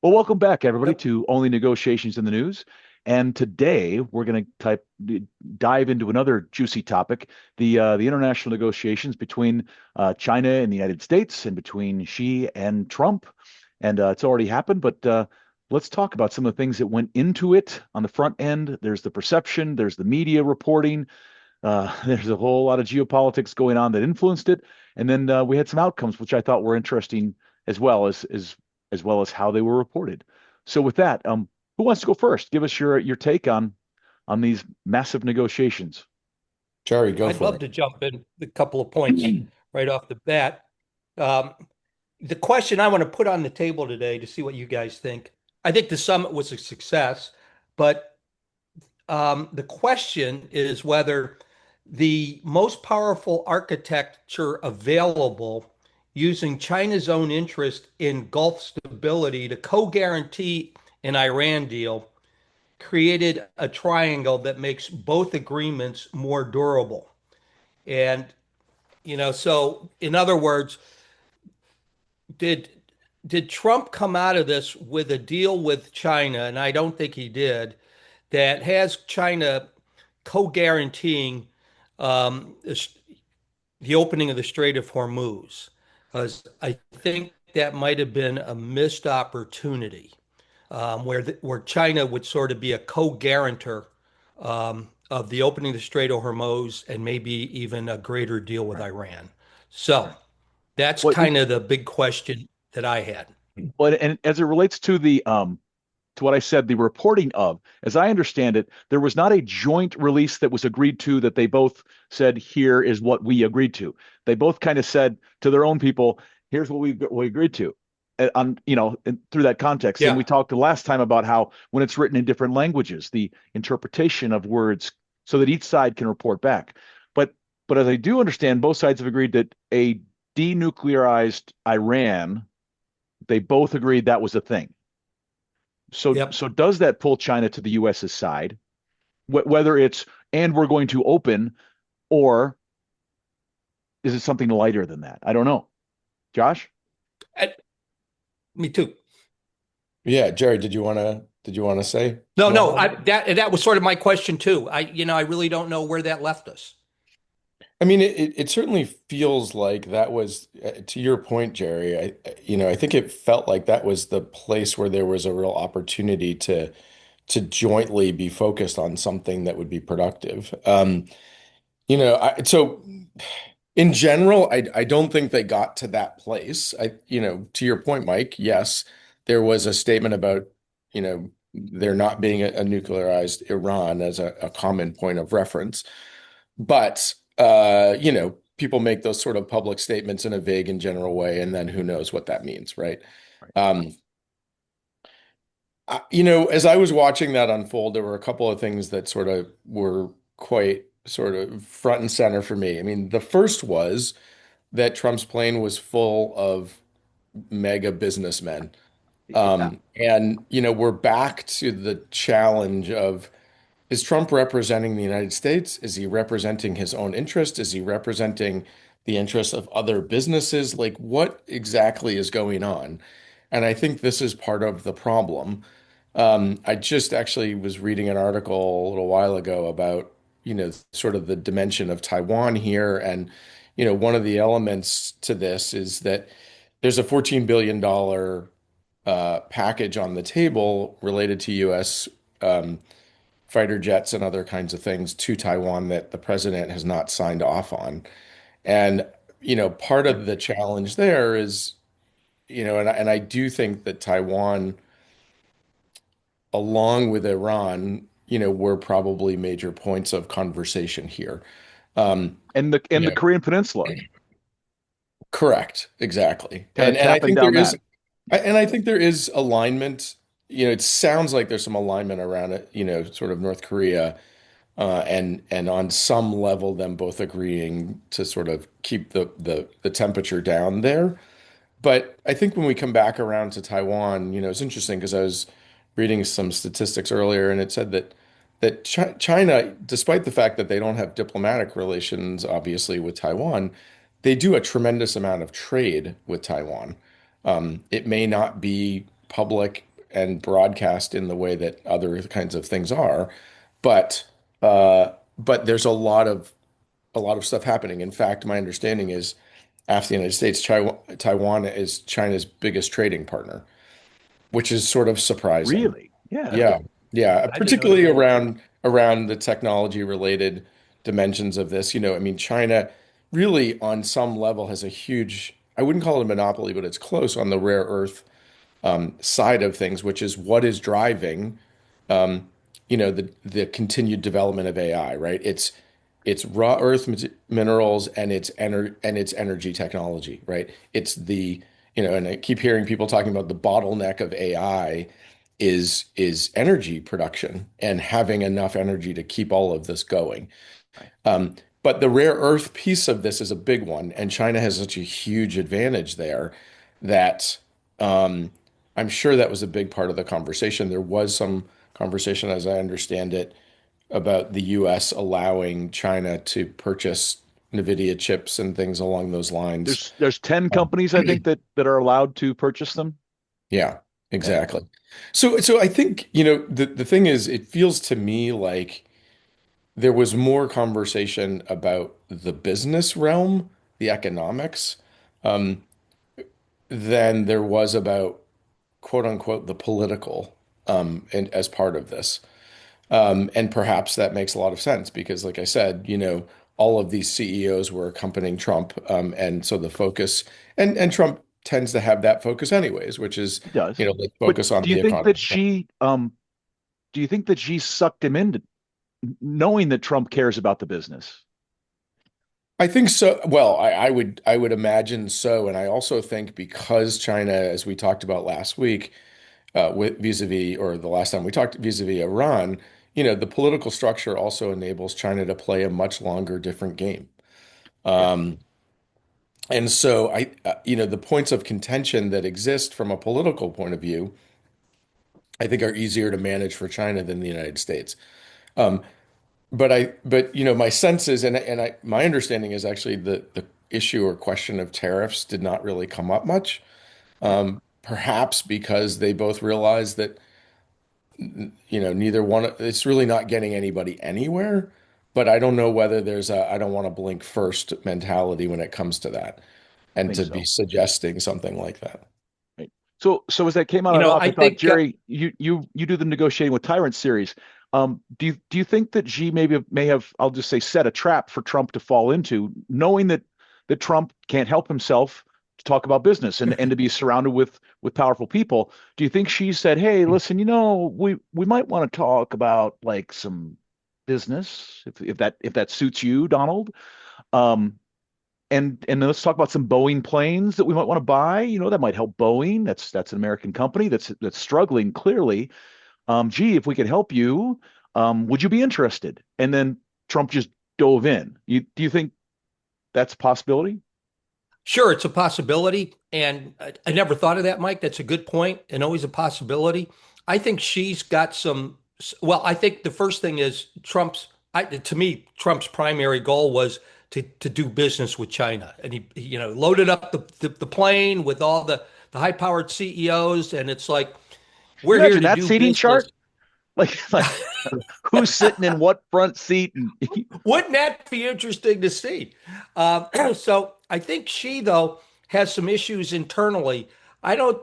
Well, welcome back, everybody, Yep. to Only Negotiations in the News. And today we're going to dive into another juicy topic: the international negotiations between China and the United States, and between Xi and Trump. And it's already happened, but let's talk about some of the things that went into it on the front end. There's the perception, there's the media reporting, there's a whole lot of geopolitics going on that influenced it, and then we had some outcomes which I thought were interesting as well as how they were reported. So with that, who wants to go first? Give us your take on these massive negotiations. Gerry, go I'd for love it. to jump in a couple of points right off the bat. Um, the question I want to put on the table today to see what you guys think. I think the summit was a success, but the question is whether the most powerful architecture available using China's own interest in Gulf stability to co-guarantee an Iran deal created a triangle that makes both agreements more durable. And, so in other words, did did Trump come out of this with a deal with China? And I don't think he did, that has China co-guaranteeing um, the opening of the Strait of Hormuz. Because I think that might have been a missed opportunity where China would sort of be a co-guarantor of the opening of the Strait of Hormuz and maybe even a greater deal with Right. Iran. So that's What kind of the big question that I had. But and as it relates to what I said, the reporting of, as I understand it, there was not a joint release that was agreed to that they both said, here is what we agreed to. They both kind of said to their own people, here's what we agreed to. Through that context. And we Yeah. talked the last time about how when it's written in different languages, the interpretation of words so that each side can report back. But but as I do understand, both sides have agreed that a denuclearized Iran, they both agreed that was a thing. So Yep. does that pull China to the US's side? Whether it's and we're going to open, or is it something lighter than that? I don't know. Josh? And me too. Yeah, Gerry, did you want to say No, more no, about I it? that was sort of my question too. I really don't know where that left us. I mean, it certainly feels like that was to your point, Gerry. I think it felt like that was the place where there was a real opportunity to jointly be focused on something that would be productive. So in general, I don't think they got to that place. To your point, Mike, yes, there was a statement about, there not being a nuclearized Iran as a common point of reference. But people make those sort of public statements in a vague and general way, and then who knows what that means, right? Right. Um, as I was watching that unfold, there were a couple of things that sort of were quite sort of front and center for me. I mean, the first was that Trump's plane was full of mega businessmen. Yeah. And, we're back to the challenge of, is Trump representing the United States? Is he representing his own interest? Is he representing the interests of other businesses? Like, what exactly is going on? And I think this is part of the problem. I just actually was reading an article a little while ago about, sort of the dimension of Taiwan here. And, one of the elements to this is that there's a $14 billion package on the table related to U.S. Fighter jets and other kinds of things to Taiwan that the president has not signed off on. And, part of the challenge there is, and I do think that Taiwan, along with Iran, were probably major points of conversation here. Um, And the yeah, Korean Peninsula, correct, exactly. kind of And I tapping think down there that. is, and I think there is alignment. It sounds like there's some alignment around it, sort of North Korea, and on some level, them both agreeing to sort of keep the temperature down there. But I think when we come back around to Taiwan, it's interesting because I was reading some statistics earlier, and it said that China, despite the fact that they don't have diplomatic relations, obviously, with Taiwan, they do a tremendous amount of trade with Taiwan. It may not be public and broadcast in the way that other kinds of things are. But but there's a lot of stuff happening. In fact, my understanding is after the United States, Taiwan is China's biggest trading partner, which is sort of surprising. Really? Yeah. Yeah, yeah, I didn't know particularly that. around the technology related dimensions of this. I mean, China really on some level has a huge, I wouldn't call it a monopoly, but it's close on the rare earth side of things, which is what is driving um, the continued development of AI, right? It's raw earth minerals and it's energy technology, right? It's and I keep hearing people talking about the bottleneck of AI is energy production and having enough energy to keep all of this going. Right. But the rare earth piece of this is a big one, and China has such a huge advantage there that um, I'm sure that was a big part of the conversation. There was some conversation, as I understand it, about the US allowing China to purchase NVIDIA chips and things along those lines. There's 10 Um, companies I think that are allowed to purchase them. Yeah, Yeah. exactly. So I think, the thing is, it feels to me like there was more conversation about the business realm, the economics, um, than there was about quote unquote the political, and as part of this. And perhaps that makes a lot of sense because, like I said, all of these CEOs were accompanying Trump, and so the focus, and Trump tends to have that focus anyways, which is, He does. let's But focus on do you the think economy. that do you think that she sucked him into knowing that Trump cares about the business? I think so. Well, I would imagine so, and I also think because China, as we talked about last week, with vis-a-vis, or the last time we talked vis-a-vis Iran, the political structure also enables China to play a much longer, different game. Yeah, Um, and so the points of contention that exist from a political point of view, I think are easier to manage for China than the United States. Um, but my sense is, my understanding is actually the issue or question of tariffs did not really come up much. yeah, Perhaps because they both realize that neither one, it's really not getting anybody anywhere. But I don't know whether there's a I don't want to blink first mentality when it comes to that, I and think to be so. suggesting something like that. Right. So as that came out of off, I I thought, think Gerry, you do the negotiating with tyrants series. Do you think that Xi may have I'll just say set a trap for Trump to fall into, knowing that Trump can't help himself to talk about business and to be surrounded with powerful people? Do you think she said, "Hey, listen, we might want to talk about like some business if that suits you, Donald?" Um, and then let's talk about some Boeing planes that we might want to buy. That might help Boeing. That's an American company that's struggling clearly. Gee, if we could help you, would you be interested? And then Trump just dove in. Do you think that's a possibility? sure it's a possibility. And I never thought of that, Mike. That's a good point and always a possibility. I think she's got some, well, I think the first thing is to me, Trump's primary goal was to do business with China. And he loaded up the plane with all the high-powered CEOs. And it's like, Can we're you here imagine to that do seating business. chart? Like who's sitting in what front seat? And Wouldn't that be interesting to see? So I think she, though, has some issues internally. I don't.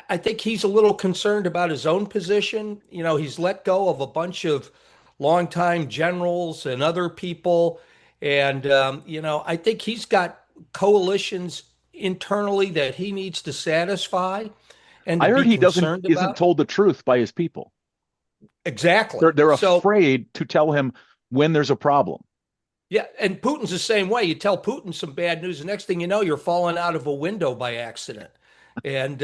I think he's a little concerned about his own position. He's let go of a bunch of longtime generals and other people, and I think he's got coalitions internally that he needs to satisfy and to I heard be he doesn't concerned isn't about. told the truth by his people. Exactly. They're So afraid to tell him when there's a problem. yeah, and Putin's the same way. You tell Putin some bad news, the next thing you know, you're falling out of a window by accident. And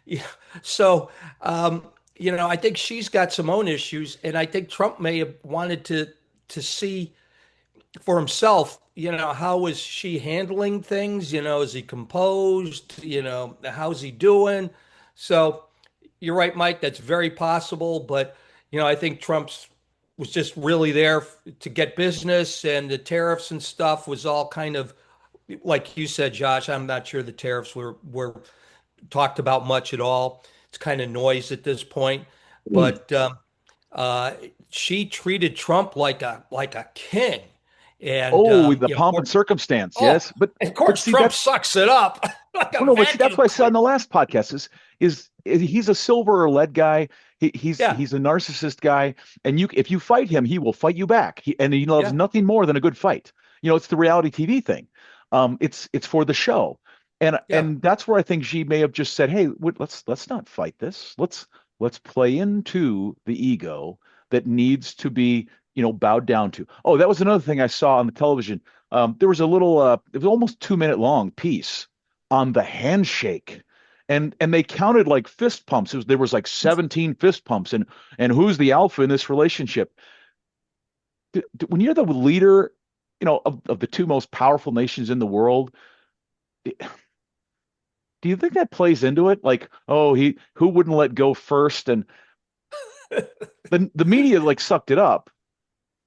yeah, so I think she's got some own issues, and I think Trump may have wanted to see for himself, how is she handling things? Is he composed? How's he doing? So you're right, Mike. That's very possible, but I think Trump's was just really there to get business, and the tariffs and stuff was all kind of like you said, Josh. I'm not sure the tariffs were talked about much at all. it's kind of noise at this point. Mm. But uh, she treated Trump like a king, and Oh, the you know, pomp and circumstance, oh, yes. of But course see, Trump that's sucks it up like well, a no, but see, that's vacuum what I said on cleaner. the last podcast is he's a silver or lead guy. Yeah, He's a narcissist guy, and you if you fight him, he will fight you back. And he loves yeah, nothing more than a good fight. It's the reality TV thing. It's for the show, yeah, and that's where I think Xi may have just said, "Hey, let's not fight this. Let's play into the ego that needs to be bowed down to." Oh, that was another thing I saw on the television. There was a little, it was almost 2 minute long piece on the handshake. And they counted like fist pumps. There was like 17 fist pumps, and who's the alpha in this relationship? When you're the leader, of the two most powerful nations in the world, do you think that plays into it? Like, oh, he who wouldn't let go first, and the media like sucked it up,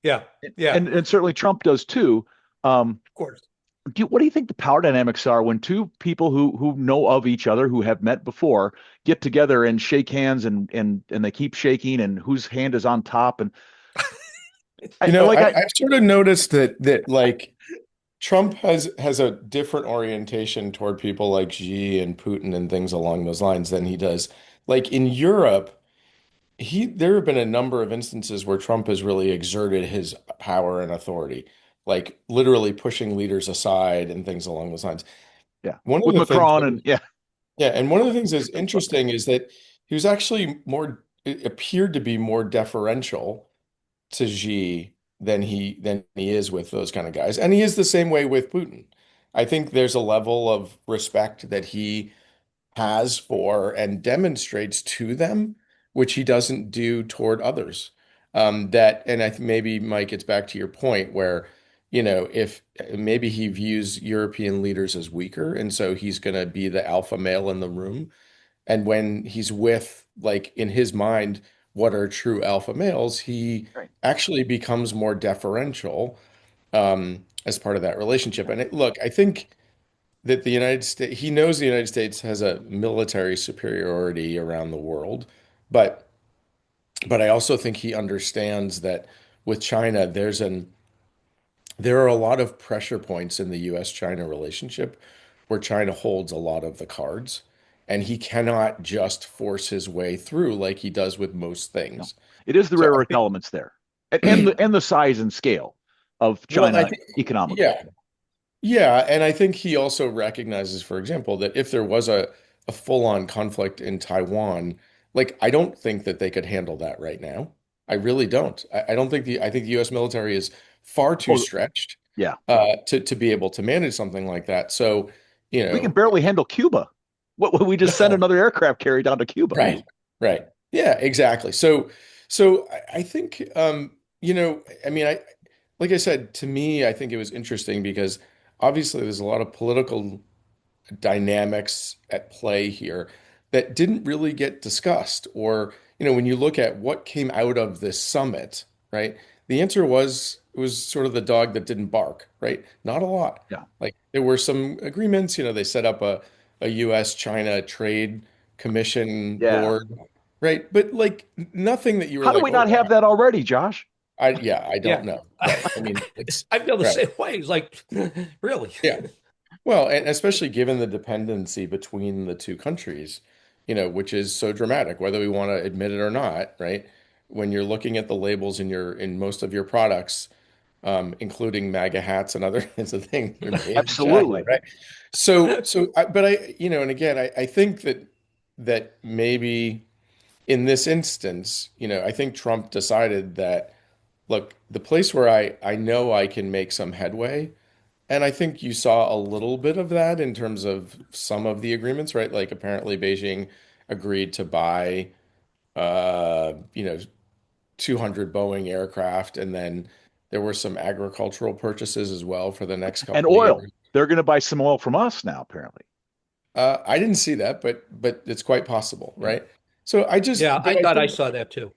yeah, yeah. and certainly Trump does too. Of course. What do you think the power dynamics are when two people who know of each other, who have met before, get together and shake hands and they keep shaking and whose hand is on top? And You I know, like I've sort of noticed that like Trump has a different orientation toward people like Xi and Putin and things along those lines than he does. Like in Europe, there have been a number of instances where Trump has really exerted his power and authority, like literally pushing leaders aside and things along those lines. yeah, One of with the things Macron that, and yeah, yeah, and one of the things that's interesting is that he was actually it appeared to be more deferential to Xi than he is with those kind of guys. And he is the same way with Putin. I think there's a level of respect that he has for and demonstrates to them, which he doesn't do toward others. And I think maybe Mike, it's back to your point where, if maybe he views European leaders as weaker, and so he's going to be the alpha male in the room. And when he's with, like, in his mind, what are true alpha males, he right, actually becomes more deferential as part of that relationship. And look, I think that the United States, he knows the United States has a military superiority around the world, but I also think he understands that with China, there are a lot of pressure points in the US-China relationship where China holds a lot of the cards, and he cannot just force his way through like he does with most no, things. it is the So rare I earth elements there, and the size and scale of well, I China think, economically. yeah, yeah, and I think he also recognizes, for example, that if there was a full-on conflict in Taiwan, like I don't think that they could handle that right now. I really don't. I don't think I think the US military is far too Oh stretched yeah, to be able to manage something like that. So, you we can know, barely handle Cuba. What we just sent no, another aircraft carrier down to Cuba. right, right. Yeah, exactly. So I think I mean, like I said, to me, I think it was interesting because obviously there's a lot of political dynamics at play here that didn't really get discussed. Or, when you look at what came out of this summit, right? The answer was it was sort of the dog that didn't bark, right? Not a lot. Yeah. Like there were some agreements, they set up a US China trade commission Yeah. board, right? But like nothing that you were How do like, we oh not have wow. that already, Josh? I don't Yeah. know. Right. I mean, it's I feel the right. same way. It's like, really? Yeah. Well, and especially given the dependency between the two countries, which is so dramatic, whether we want to admit it or not, right? When you're looking at the labels in most of your products, including MAGA hats and other kinds of things, they're made in China, Absolutely. right? But and again, I think that maybe in this instance, I think Trump decided that, look, the place where I know I can make some headway. And I think you saw a little bit of that in terms of some of the agreements, right? Like apparently Beijing agreed to buy, 200 Boeing aircraft, and then there were some agricultural purchases as well for the next And couple of oil. years. They're going to buy some oil from us now, apparently. I didn't see that, but it's quite possible, Yeah. right? So Yeah, but I I thought I think, saw that too.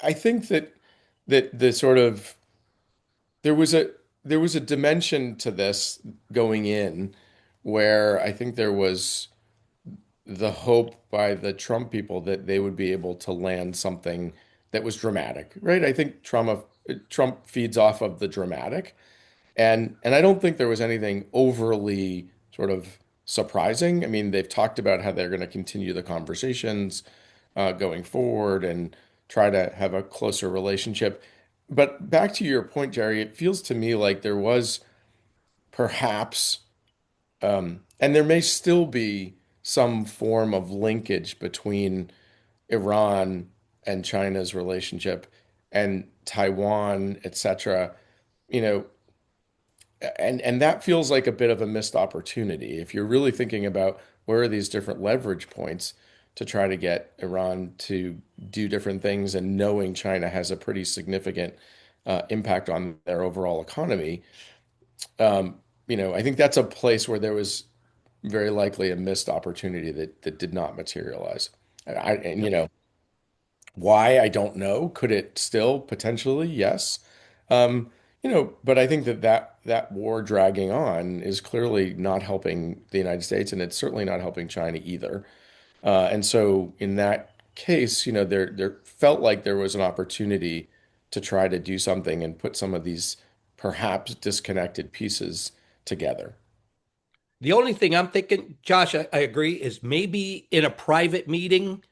I think that the sort of there was a dimension to this going in where I think there was the hope by the Trump people that they would be able to land something that was dramatic, right? I think Trump feeds off of the dramatic, and I don't think there was anything overly sort of surprising. I mean, they've talked about how they're going to continue the conversations going forward and try to have a closer relationship. But back to your point, Jerry, it feels to me like there was perhaps, and there may still be some form of linkage between Iran and China's relationship and Taiwan, etc. You know, and that feels like a bit of a missed opportunity. If you're really thinking about where are these different leverage points to try to get Iran to do different things and knowing China has a pretty significant impact on their overall economy, I think that's a place where there was very likely a missed opportunity that did not materialize. And why, I don't know. Could it still potentially? Yes. But I think that war dragging on is clearly not helping the United States, and it's certainly not helping China either. And so in that case, there felt like there was an opportunity to try to do something and put some of these perhaps disconnected pieces together. The only thing I'm thinking, Josh, I agree, is maybe in a private meeting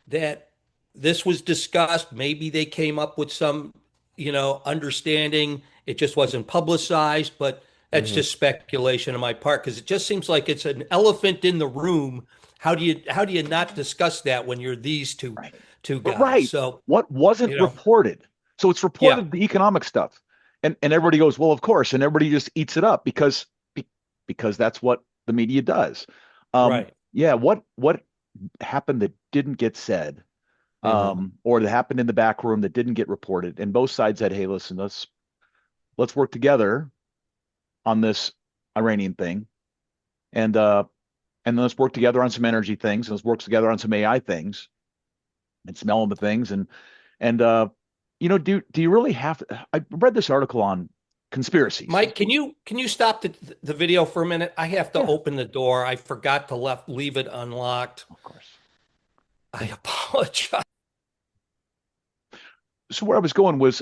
that this was discussed. Maybe they came up with some, understanding. It just wasn't publicized, but that's Mhm. just speculation on my part because it just seems like it's an elephant in the room. How do you not discuss that when you're these two Right. two But guys? right. So, What wasn't you know, reported? So it's yeah, reported the economic stuff. And everybody goes, well, of course, and everybody just eats it up because that's what the media does. right. Yeah, what happened that didn't get said, Mhm. or that happened in the back room that didn't get reported, and both sides said, hey, listen, let's work together on this Iranian thing, and and then let's work together on some energy things, and let's work together on some AI things and some element things, and do you really have to? I read this article on conspiracies. Mike, can you stop the video for a minute? I have to Yeah, open the door. I forgot to leave it unlocked. of course. I apologize. So where I was going was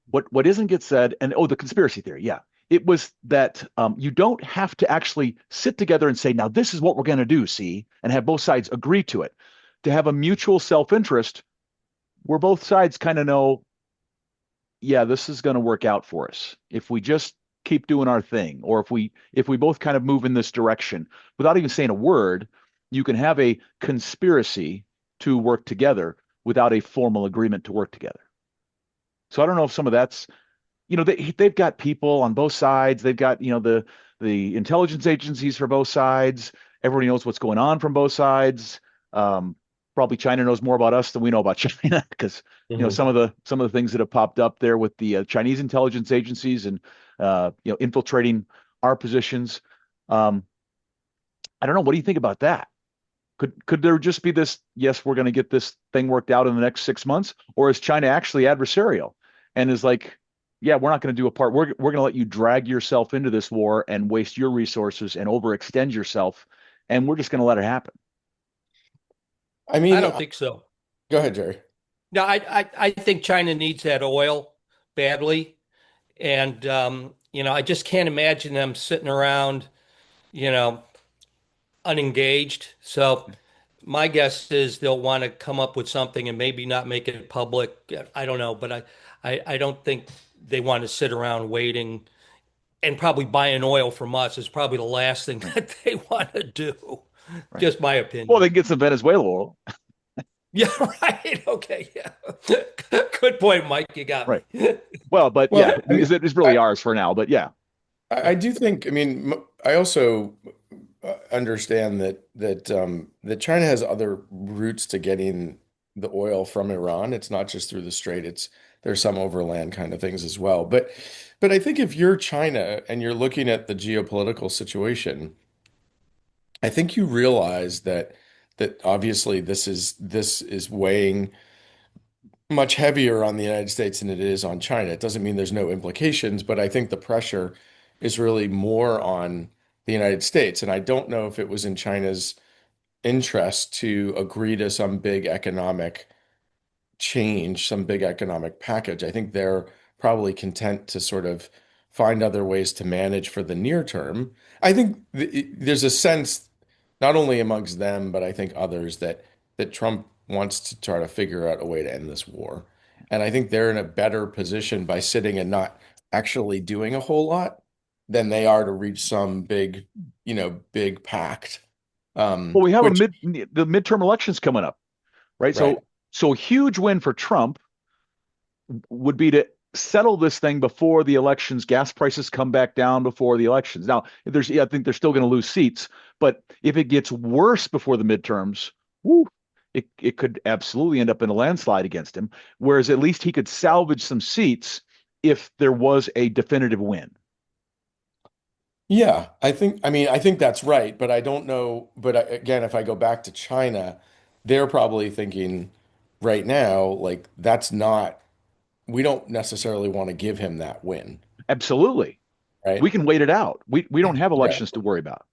what isn't get said, and the conspiracy theory, yeah. It was that you don't have to actually sit together and say, now this is what we're going to do, see, and have both sides agree to it. To have a mutual self-interest where both sides kind of know, yeah, this is going to work out for us if we just keep doing our thing, or if we both kind of move in this direction without even saying a word. You can have a conspiracy to work together without a formal agreement to work together. So I don't know if some of that's, they've got people on both sides. They've got, the intelligence agencies for both sides. Everybody knows what's going on from both sides. Um, Probably China knows more about us than we know about China because Mhm. some of the things that have popped up there with the Chinese intelligence agencies and infiltrating our positions. Um, I don't know. What do you think about that? Could there just be this? Yes, we're going to get this thing worked out in the next 6 months, or is China actually adversarial and is like, yeah, we're not going to do a part. We're going to let you drag yourself into this war and waste your resources and overextend yourself, and we're just going to let it happen. I I mean, don't think so. go ahead, Jerry. No, I think China needs that oil badly, and I just can't imagine them sitting around, you know, unengaged. So my guess is they'll want to come up with something and maybe not make it public. I don't know, but I don't think they want to sit around waiting and probably buying oil from us is probably the last thing Right, that they want to do. right. Just my Well, opinion. they can get some Venezuela oil, Yeah, right. Okay, yeah. Good point, Mike. You got right? me. Well, but Well, yeah, it's really ours for now. But yeah, I do think, I mean, I also understand that China has other routes to getting the oil from Iran. It's not just through the strait. There's some overland kind of things as well. But I think if you're China and you're looking at the geopolitical situation, I think you realize that obviously this is weighing much heavier on the United States than it is on China. It doesn't mean there's no implications, but I think the pressure is really more on the the United States. And I don't know if it was in China's interest to agree to some big economic change, some big economic package. I think they're probably content to sort of find other ways to manage for the near term. I think there's a sense, not only amongst them, but I think others, that Trump wants to try to figure out a way to end this war. And I think they're in a better position by sitting and not actually doing a whole lot than they are to reach some big, big pact. Well, we have Which, the midterm elections coming up, right? right. So a huge win for Trump would be to settle this thing before the elections. Gas prices come back down before the elections. Now, I think they're still going to lose seats, but if it gets worse before the midterms, whoo, it could absolutely end up in a landslide against him. Whereas at least he could salvage some seats if there was a definitive win. Yeah, I think that's right, but I don't know. But again, if I go back to China, they're probably thinking right now, like we don't necessarily want to give him that win, Absolutely. right? We can wait it out. We don't have Right. elections to worry about.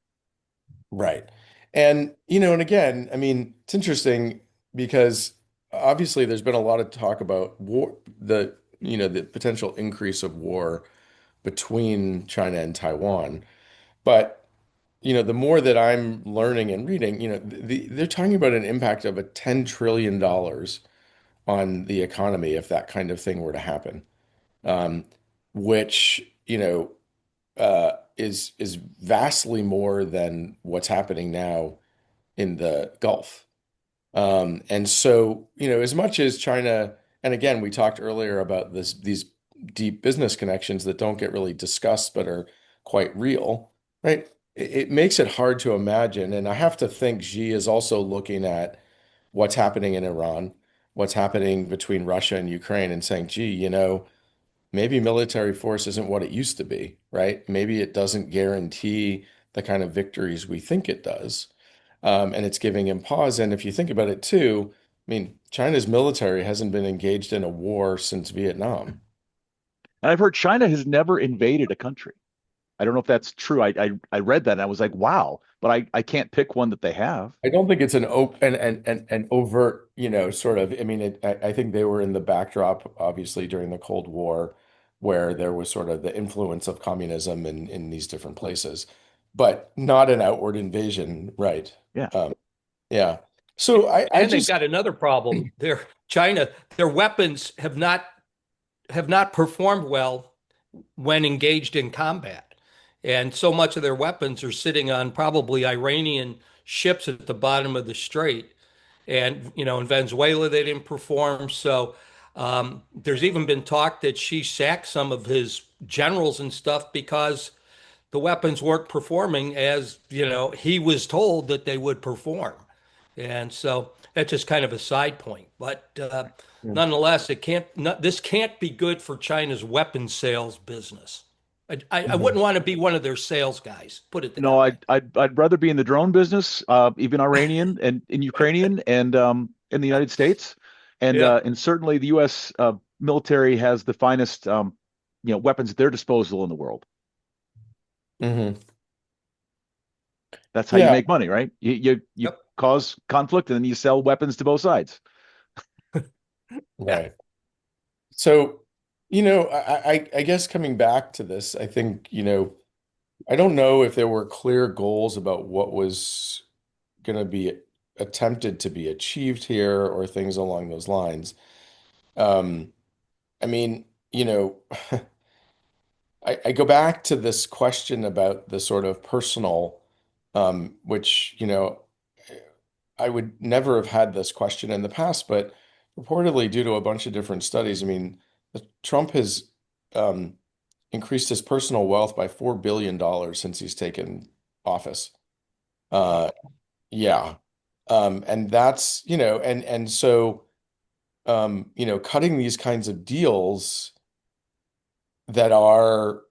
Right. And, and again, I mean, it's interesting because obviously there's been a lot of talk about war, the potential increase of war between China and Taiwan. But the more that I'm learning and reading, they're talking about an impact of a $10 trillion on the economy if that kind of thing were to happen, um, which, is vastly more than what's happening now in the Gulf. And so, as much as China, and again, we talked earlier about these deep business connections that don't get really discussed but are quite real, right? It makes it hard to imagine. And I have to think Xi is also looking at what's happening in Iran, what's happening between Russia and Ukraine, and saying, gee, maybe military force isn't what it used to be, right? Maybe it doesn't guarantee the kind of victories we think it does. And it's giving him pause. And if you think about it too, I mean, China's military hasn't been engaged in a war since Vietnam. And I've heard China has never invaded a country. I don't know if that's true. I read that and I was like, wow, but I can't pick one that they have. I don't think it's an open and overt, sort of. I mean, I think they were in the backdrop, obviously, during the Cold War, where there was sort of the influence of communism in these different places, but not an outward invasion, right? Yeah. Yeah. So I And they've just, got another problem. Their weapons have not performed well when engaged in combat. And so much of their weapons are sitting on probably Iranian ships at the bottom of the strait. And, in Venezuela, they didn't perform. So there's even been talk that she sacked some of his generals and stuff because the weapons weren't performing as, he was told that they would perform. And so that's just kind of a side point. But nonetheless, this can't be good for China's weapons sales business. I Mhm. wouldn't want to be one of their sales guys, put it No, that way. I'd rather be in the drone business, even Iranian and in Ukrainian and in the United States, Yeah. and certainly the U.S. Military has the finest weapons at their disposal in the world. Mhm. That's how you Yeah, make money, right? You Yep. cause conflict and then you sell weapons to both sides. Yeah. right. So, I guess coming back to this, I think, I don't know if there were clear goals about what was going to be attempted to be achieved here or things along those lines. Um, I mean, I go back to this question about the sort of personal, which, I would never have had this question in the past, but reportedly, due to a bunch of different studies, I mean, Trump has increased his personal wealth by $4 billion since he's taken office. Uh, Wow. yeah. And that's, and so, cutting these kinds of deals that are,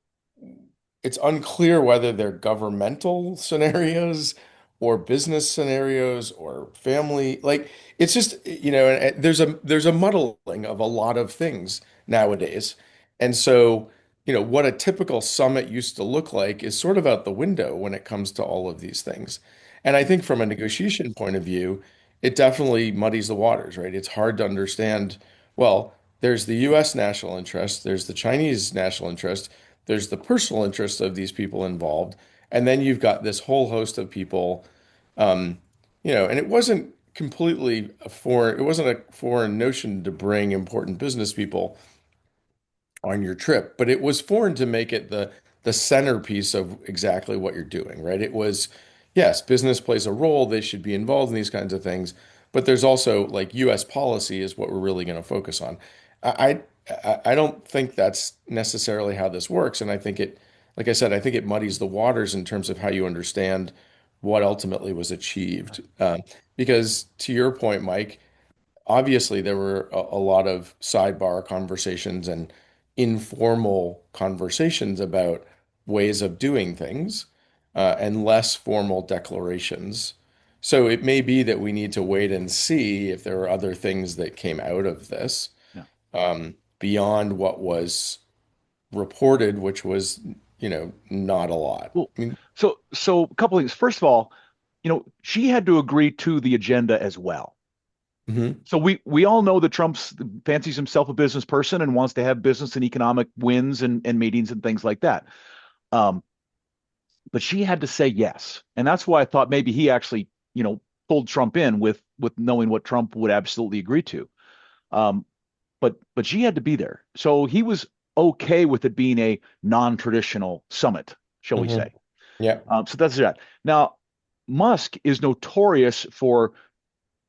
it's unclear whether they're governmental scenarios or business scenarios or family. Like it's just, there's a muddling of a lot of things nowadays. And so what a typical summit used to look like is sort of out the window when it comes to all of these things. And I think from a negotiation point of view, it definitely muddies the waters, right? It's hard to understand. Well, there's the US national interest, there's the Chinese national interest, there's the personal interest of these people involved, and then you've got this whole host of people, um, and it wasn't completely it wasn't a foreign notion to bring important business people on your trip, but it was foreign to make it the centerpiece of exactly what you're doing, right? It was, yes, business plays a role, they should be involved in these kinds of things, but there's also like US policy is what we're really going to focus on. I don't think that's necessarily how this works, and I think like I said, I think it muddies the waters in terms of how you understand what ultimately was achieved. Because to your point, Mike, obviously there were a lot of sidebar conversations and informal conversations about ways of doing things, and less formal declarations. So it may be that we need to wait and see if there are other things that came out of this, Yeah. beyond what was reported, which was, not a lot. Well, I mean, so a couple things. First of all, she had to agree to the agenda as well. mhm, So we all know that Trump's fancies himself a business person and wants to have business and economic wins and meetings and things like that. Um, but she had to say yes, and that's why I thought maybe he actually, pulled Trump in with knowing what Trump would absolutely agree to. Um, but she had to be there, so he was okay with it being a non-traditional summit, shall we mhm, say? yeah, So that's that. Now, Musk is notorious for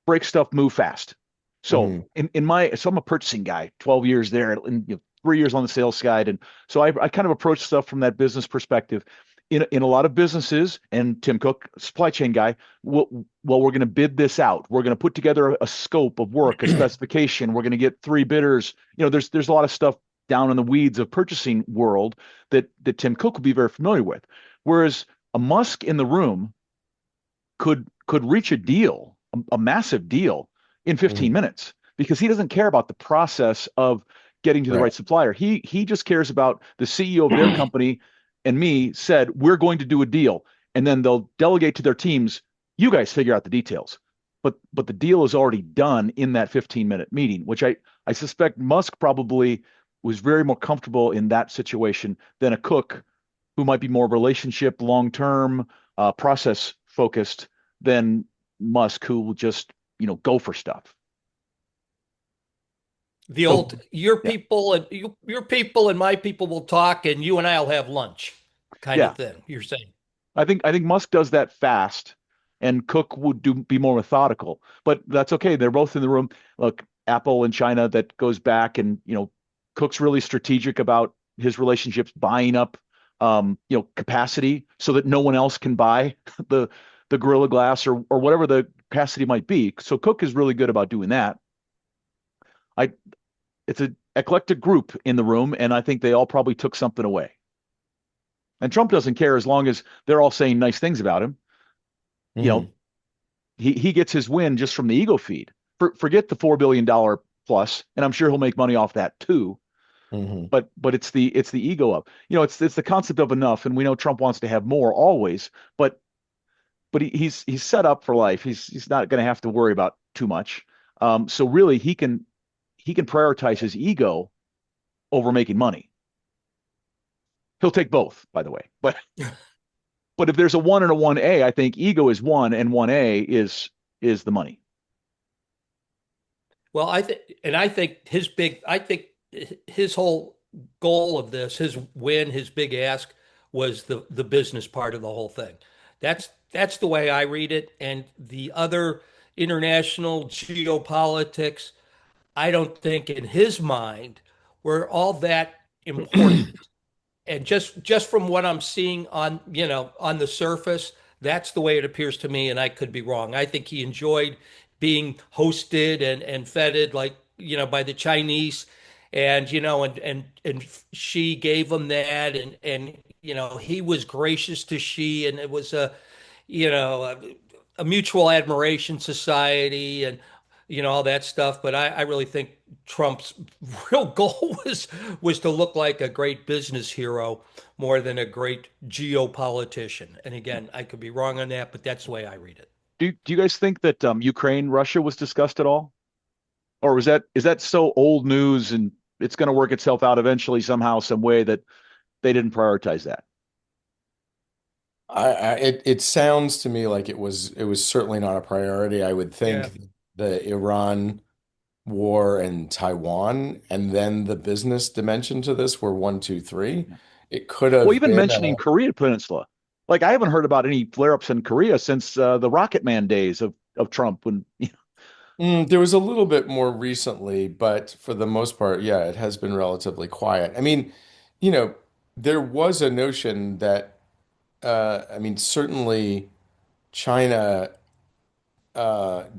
break stuff, move fast. So mhm, so I'm a purchasing guy, 12 years there, and 3 years on the sales side, and so I kind of approach stuff from that business perspective. In a lot of businesses, and Tim Cook, supply chain guy, we're going to bid this out. We're going to put together a scope of work, a specification. We're going to get three bidders. There's a lot of stuff down in the weeds of purchasing world that Tim Cook would be very familiar with. Whereas a Musk in the room could reach a deal, a massive deal in 15 mhm, minutes because he doesn't care about the process of getting to the right. right supplier. He just cares about the CEO of their company and me said, we're going to do a deal. And then they'll delegate to their teams, you guys figure out the details. But the deal is already done in that 15-minute meeting, which I suspect Musk probably was very more comfortable in that situation than a Cook who might be more relationship, long term, process focused than Musk, who will just go for stuff. The So old yeah, your people and my people will talk, and you and I'll have lunch, kind yeah. of thing. You're saying. I think Musk does that fast, and Cook would be more methodical. But that's okay. They're both in the room. Look, Apple and China, that goes back, and Cook's really strategic about his relationships, buying up capacity so that no one else can buy the Gorilla Glass or whatever the capacity might be. So Cook is really good about doing that. I It's an eclectic group in the room, and I think they all probably took something away. And Trump doesn't care as long as they're all saying nice things about him. You know, Mhm, he gets his win just from the ego feed. Forget the $4 billion plus, and I'm sure he'll make money off that too. mhm, But it's the ego of it's the concept of enough, and we know Trump wants to have more always, but he's set up for life. He's not going to have to worry about too much. So really, he can prioritize his ego over making money. He'll take both, by the way. But if there's a one and a one A, I think ego is one and one A is the money. Well, I think his whole goal of this, his win, his big ask was the business part of the whole thing. That's the way I read it. And the other international geopolitics, I don't think in his mind were all that important. And just from what I'm seeing on, on the surface, that's the way it appears to me, and I could be wrong. I think he enjoyed being hosted and feted like, by the Chinese, and and she gave him that, and he was gracious to she, and it was you know a mutual admiration society, and all that stuff. But I really think Trump's real goal was to look like a great business hero more than a great geopolitician. And again, I could be wrong on that, but that's the way I read it. Do you guys think that Ukraine Russia was discussed at all, or was that is that so old news and it's going to work itself out eventually somehow some way that they didn't prioritize that? It sounds to me like it was certainly not a priority. I would Yeah. think the Iran war and Taiwan, and then the business dimension to this were one, two, three. It could Well, have even been mentioning Korea Peninsula, like I haven't heard about any flare-ups in Korea since the Rocket Man days of Trump. When there was a little bit more recently, but for the most part, yeah, it has been relatively quiet. I mean, you know, there was a notion that I mean, certainly China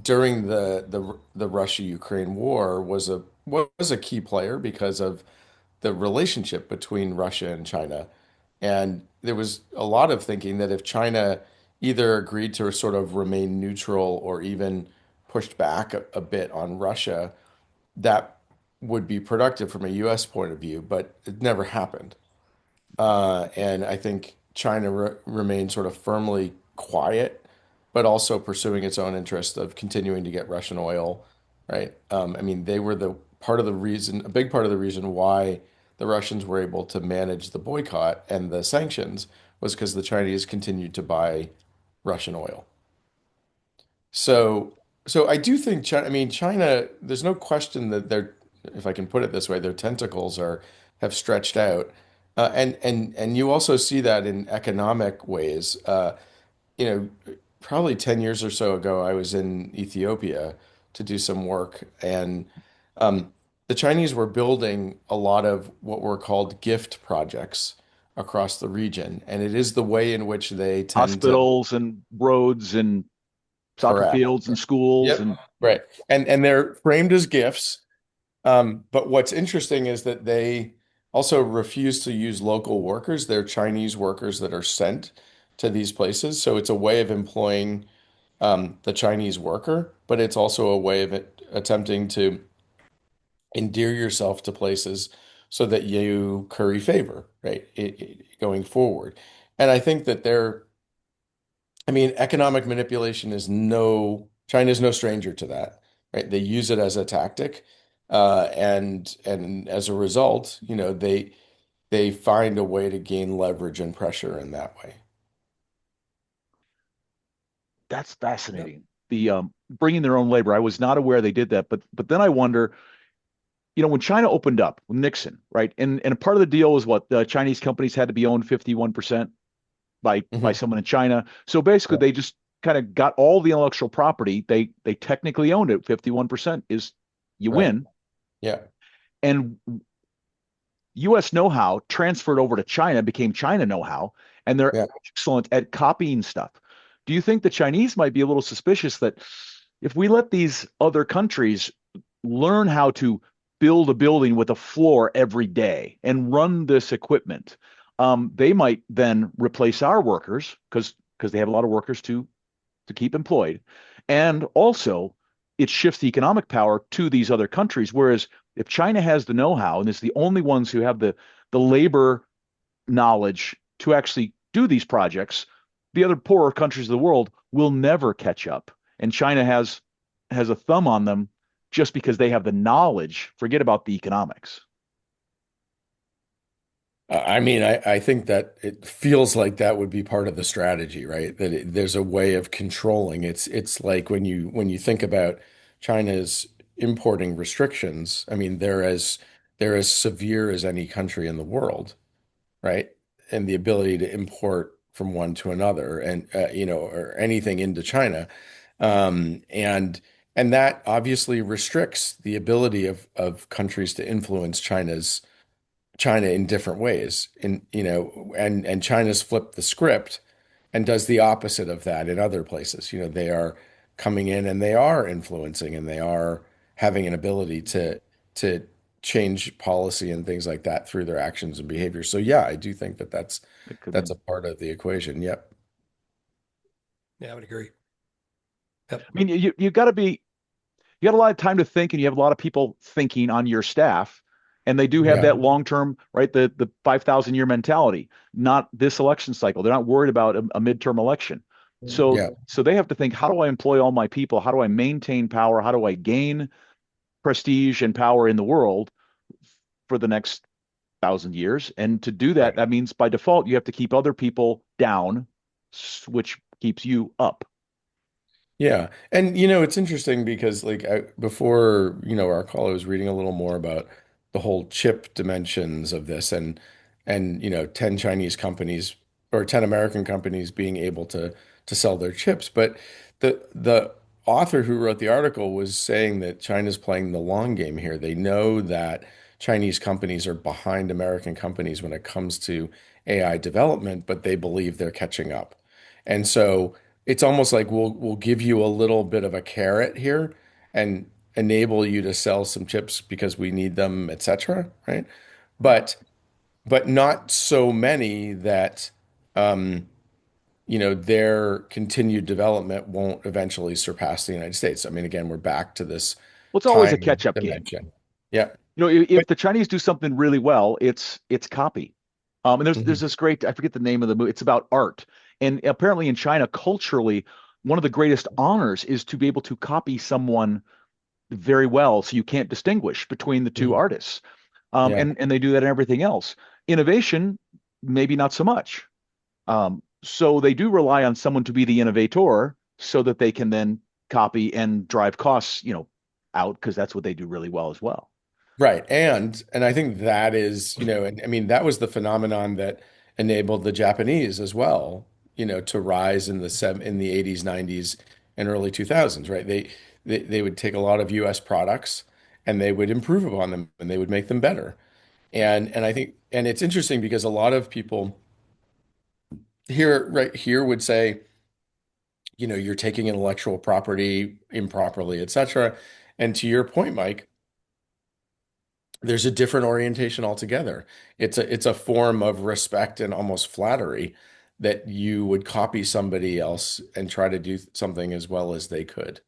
during the Russia-Ukraine war was a key player because of the relationship between Russia and China. And there was a lot of thinking that if China either agreed to sort of remain neutral or even pushed back a bit on Russia, that would be productive from a US point of view, but it never happened. And I think China remained sort of firmly quiet, but also pursuing its own interest of continuing to get Russian oil, right? I mean, they were the part of the reason, a big part of the reason why the Russians were able to manage the boycott and the sanctions was because the Chinese continued to buy Russian oil. So, so I do think China, I mean, China, there's no question that their, if I can put it this way, their tentacles are have stretched out. And you also see that in economic ways. You know, probably 10 years or so ago, I was in Ethiopia to do some work, and um, the Chinese were building a lot of what were called gift projects across the region. And it is the way in which they tend to hospitals and roads and soccer correct. fields and schools Yep. and Right. And they're framed as gifts. But what's interesting is that they also refuse to use local workers. They're Chinese workers that are sent to these places. So it's a way of employing the Chinese worker, but it's also a way of attempting to endear yourself to places so that you curry favor, right? Going forward. And I think that I mean, economic manipulation China is no stranger to that, right? They use it as a tactic, and as a result, they find a way to gain leverage and pressure in that way. that's Yep. fascinating. The bringing their own labor. I was not aware they did that, but then I wonder, when China opened up with Nixon, right? And a part of the deal was what the Chinese companies had to be owned 51% by Hmm. someone in China. So basically, Yeah, they just kind of got all the intellectual property. They technically owned it. 51% is you right. win, Yeah, and U.S. know-how transferred over to China became China know-how, and they're yeah. excellent at copying stuff. Do you think the Chinese might be a little suspicious that if we let these other countries learn how to build a building with a floor every day and run this equipment, they might then replace our workers because they have a lot of workers to keep employed. And also, it shifts the economic power to these other countries. Whereas if China has the know-how and is the only ones who have the labor knowledge to actually do these projects, the other poorer countries of the world will never catch up. And China has a thumb on them just because they have the knowledge. Forget about the economics. I mean, I think that it feels like that would be part of the strategy, right? That there's a way of controlling. It's like when you think about China's importing restrictions. I mean, they're as severe as any country in the world, right? And the ability to import from one to another, and or anything into China, and that obviously restricts the ability of countries to influence China in different ways. And China's flipped the script and does the opposite of that in other places. They are coming in and they are influencing and they are having an ability to change policy and things like that through their actions and behavior. So yeah, I do think that that's It could that's be. a part of the equation. Yep. Yeah, I would agree. Yep. I mean, you got to be. you got a lot of time to think, and you have a lot of people thinking on your staff, and they do have Yeah. that long term, right? The 5,000 year mentality, not this election cycle. They're not worried about a midterm election. So Yeah. so they have to think, how do I employ all my people? How do I maintain power? How do I gain prestige and power in the world for the next 1,000 years? And to do that, Right. that means by default you have to keep other people down, which keeps you up. Yeah. And it's interesting because like before, our call, I was reading a little more about the whole chip dimensions of this and 10 Chinese companies or 10 American companies being able to sell their chips. But the author who wrote the article was saying that China's playing the long game here. They know that Chinese companies are behind American companies when it comes to AI development, but they believe they're catching up. And so it's almost like we'll give you a little bit of a carrot here and enable you to sell some chips because we need them, etc. Right? Yeah. But not so many that their continued development won't eventually surpass the United States. I mean, again, we're back to this Well, it's always a time catch-up game. dimension. Yeah. If But the Chinese do something really well, it's copy. And there's mhm, this great, I forget the name of the movie. It's about art, and apparently in China, culturally, one of the greatest honors is to be able to copy someone very well, so you can't distinguish between the two mhm, artists. yeah. And they do that in everything else. Innovation, maybe not so much. So they do rely on someone to be the innovator, so that they can then copy and drive costs, out, because that's what they do really well as well. Right. And I think that is, and I mean that was the phenomenon that enabled the Japanese as well, to rise in the 80s, 90s, and early 2000s, right? They would take a lot of US products and they would improve upon them and they would make them better. And I think and it's interesting because a lot of people here right here would say, you're taking intellectual property improperly, etc. And to your point, Mike, there's a different orientation altogether. It's a form of respect and almost flattery that you would copy somebody else and try to do something as well as they could.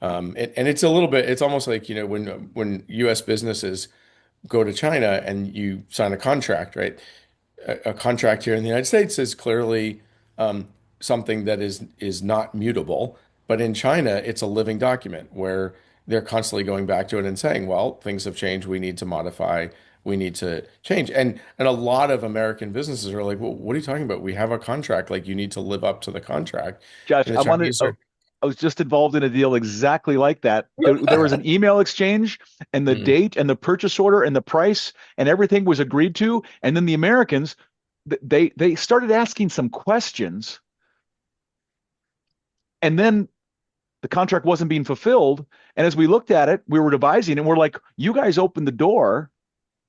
And it's a little bit, it's almost like, when US businesses go to China and you sign a contract, right? A contract here in the United States is clearly um, something that is not mutable, but in China, it's a living document where they're constantly going back to it and saying, "Well, things have changed. We need to modify. We need to change." And a lot of American businesses are like, "Well, what are you talking about? We have a contract. Like, you need to live up to the contract." Josh, And the Chinese are, I was just involved in a deal exactly like that. There was an email exchange, and the Mm, date and the purchase order and the price and everything was agreed to. And then the Americans, they started asking some questions, and then the contract wasn't being fulfilled. And as we looked at it, we were devising, and we're like, you guys opened the door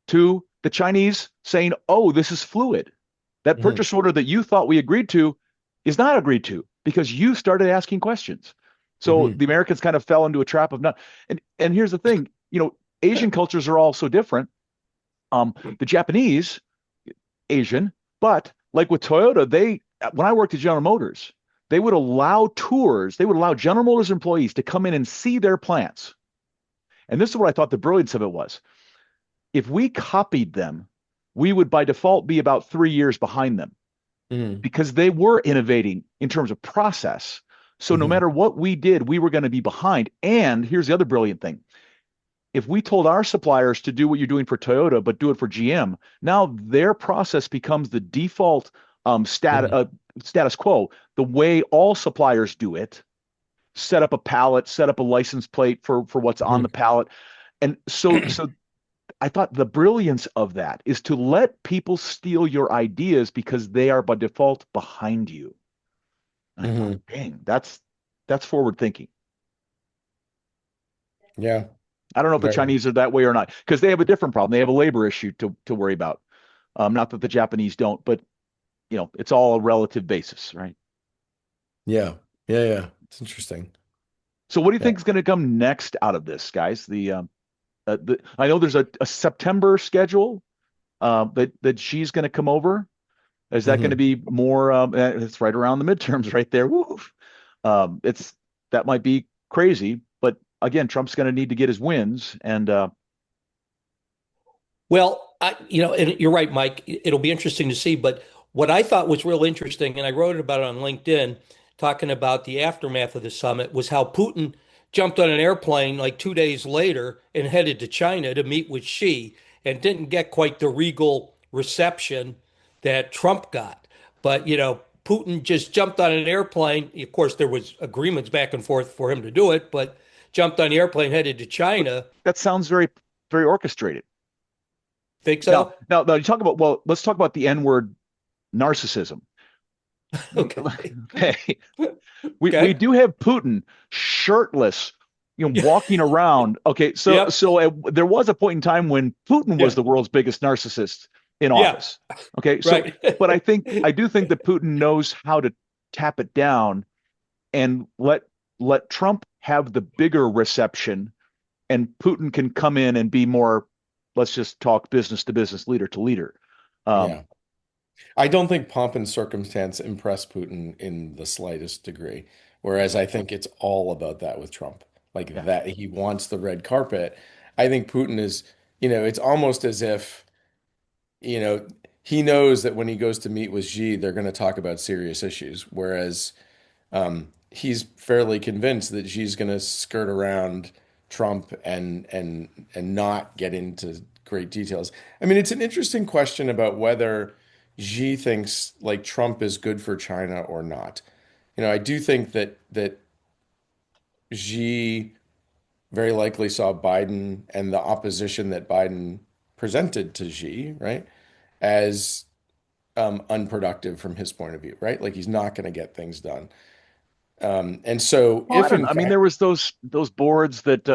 to the Chinese saying, "Oh, this is fluid. That mhm, purchase order that you thought we agreed to is not agreed to because you started asking questions." So mhm, the Americans kind of fell into a trap of not. And here's the thing, Asian cultures are all so different. The Japanese, Asian, but like with Toyota, when I worked at General Motors, they would allow tours. They would allow General Motors employees to come in and see their plants. And this is what I thought the brilliance of it was. If we copied them, we would by default be about 3 years behind them, mhm, because they were innovating in terms of process. So no mhm, matter what we did, we were going to be behind. And here's the other brilliant thing. If we told our suppliers to do what you're doing for Toyota, but do it for GM, now their process becomes the default mhm, status quo, the way all suppliers do it. Set up a pallet, set up a license plate for what's on the mhm, pallet. And so I thought the brilliance of that is to let people steal your ideas because they are by default behind you. And I thought, mhm. dang, that's forward thinking. Yeah, I don't know if the very. Chinese are that way or not, because they have a different problem. They have a labor issue to worry about. Not that the Japanese don't, but it's all a relative basis, right? Yeah, yeah, yeah. It's interesting. So what do you Yeah. think is going to come next out of this, guys? I know there's a September schedule that she's going to come over. Is that going to Mhm. be more? It's right around the midterms, right there. Woo. It's that might be crazy, but again, Trump's going to need to get his wins, and Well, and you're right, Mike. It'll be interesting to see. But what I thought was real interesting, and I wrote about it on LinkedIn, talking about the aftermath of the summit, was how Putin jumped on an airplane like 2 days later and headed to China to meet with Xi, and didn't get quite the regal reception that Trump got. But Putin just jumped on an airplane. Of course, there was agreements back and forth for him to do it, but jumped on the airplane, headed to but China. that sounds very, very orchestrated. Think Now, so? now you talk about, well, let's talk about the N word, narcissism. Okay. Okay, we Okay. do have Putin shirtless, Yeah. walking around. Okay, Yep. there was a point in time when Putin was Yeah. the world's biggest narcissist in Yeah. office. Okay, Right. but I do think that Putin knows how to tap it down and let Trump have the bigger reception, and Putin can come in and be more, let's just talk business to business, leader to leader. Um, Yeah. I don't think pomp and circumstance impress Putin in the slightest degree. Whereas I think it's all about that with Trump. Like yeah. that he wants the red carpet. I think Putin is, it's almost as if, you know, he knows that when he goes to meet with Xi, they're going to talk about serious issues. Whereas he's fairly convinced that she's going to skirt around Trump and not get into great details. I mean, it's an interesting question about whether Xi thinks like Trump is good for China or not. I do think that Xi very likely saw Biden and the opposition that Biden presented to Xi, right, as unproductive from his point of view, right? Like he's not going to get things done. And so Well, I if don't in know. I mean, there fact, was those boards that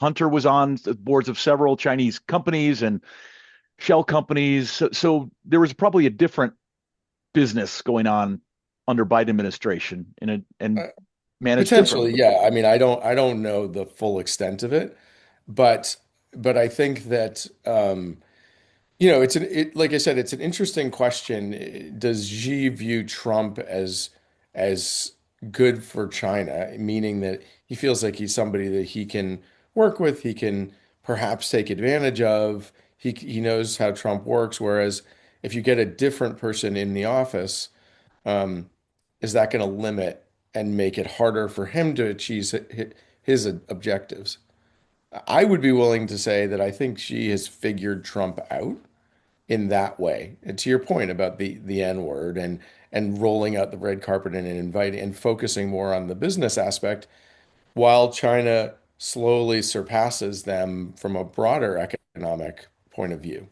Hunter was on, the boards of several Chinese companies and shell companies. So there was probably a different business going on under Biden administration and uh, managed potentially, differently. yeah. I mean, I don't know the full extent of it, but I think that like I said, it's an interesting question. Does Xi view Trump as good for China, meaning that he feels like he's somebody that he can work with, he can perhaps take advantage of. He knows how Trump works, whereas if you get a different person in the office, um, is that going to limit and make it harder for him to achieve his objectives? I would be willing to say that I think she has figured Trump out in that way. And to your point about the N word and rolling out the red carpet and inviting and focusing more on the business aspect, while China slowly surpasses them from a broader economic point of view.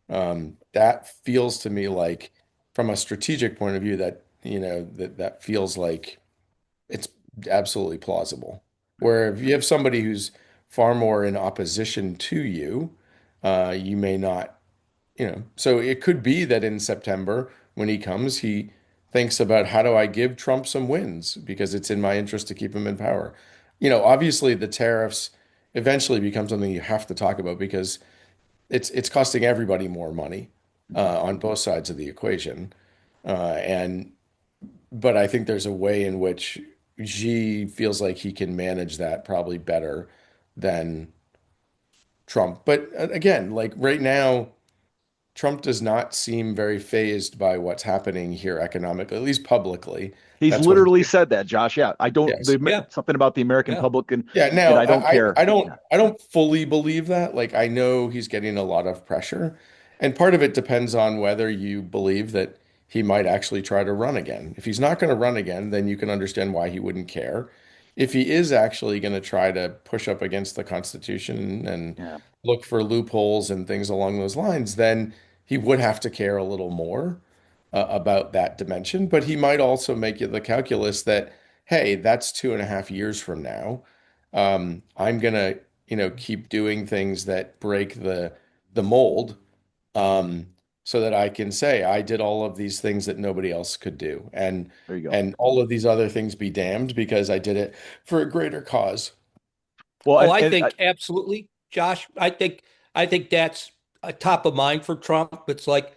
That feels to me like, from a strategic point of view, that feels like it's absolutely plausible. Where if you have somebody who's far more in opposition to you, you may not. So it could be that in September, when he comes, he thinks about how do I give Trump some wins because it's in my interest to keep him in power. Obviously the tariffs eventually become something you have to talk about because it's costing everybody more money on both sides of the equation. And but I think there's a way in which Xi feels like he can manage that probably better than Trump. But again, like right now, Trump does not seem very fazed by what's happening here economically, at least publicly. He's That's what he literally said that, Josh. Yeah, I don't. Yes. Yeah. Something about the American Yeah. public, and Yeah, and now I don't care. I don't Yeah, I don't fully believe that. Like I know he's getting a lot of pressure, and part of it depends on whether you believe that he might actually try to run again. If he's not going to run again, then you can understand why he wouldn't care. If he is actually going to try to push up against the Constitution and yeah, look for loopholes and things along those lines, then he would have to care a little more about that dimension. But he might also make the calculus that, hey, that's 2.5 years from now. I'm gonna, keep doing things that break the mold, um, so that I can say I did all of these things that nobody else could do, there you go. and all of these other things be damned because I did it for a greater cause. Well, Oh, and I and think absolutely, Josh. I think that's a top of mind for Trump. It's like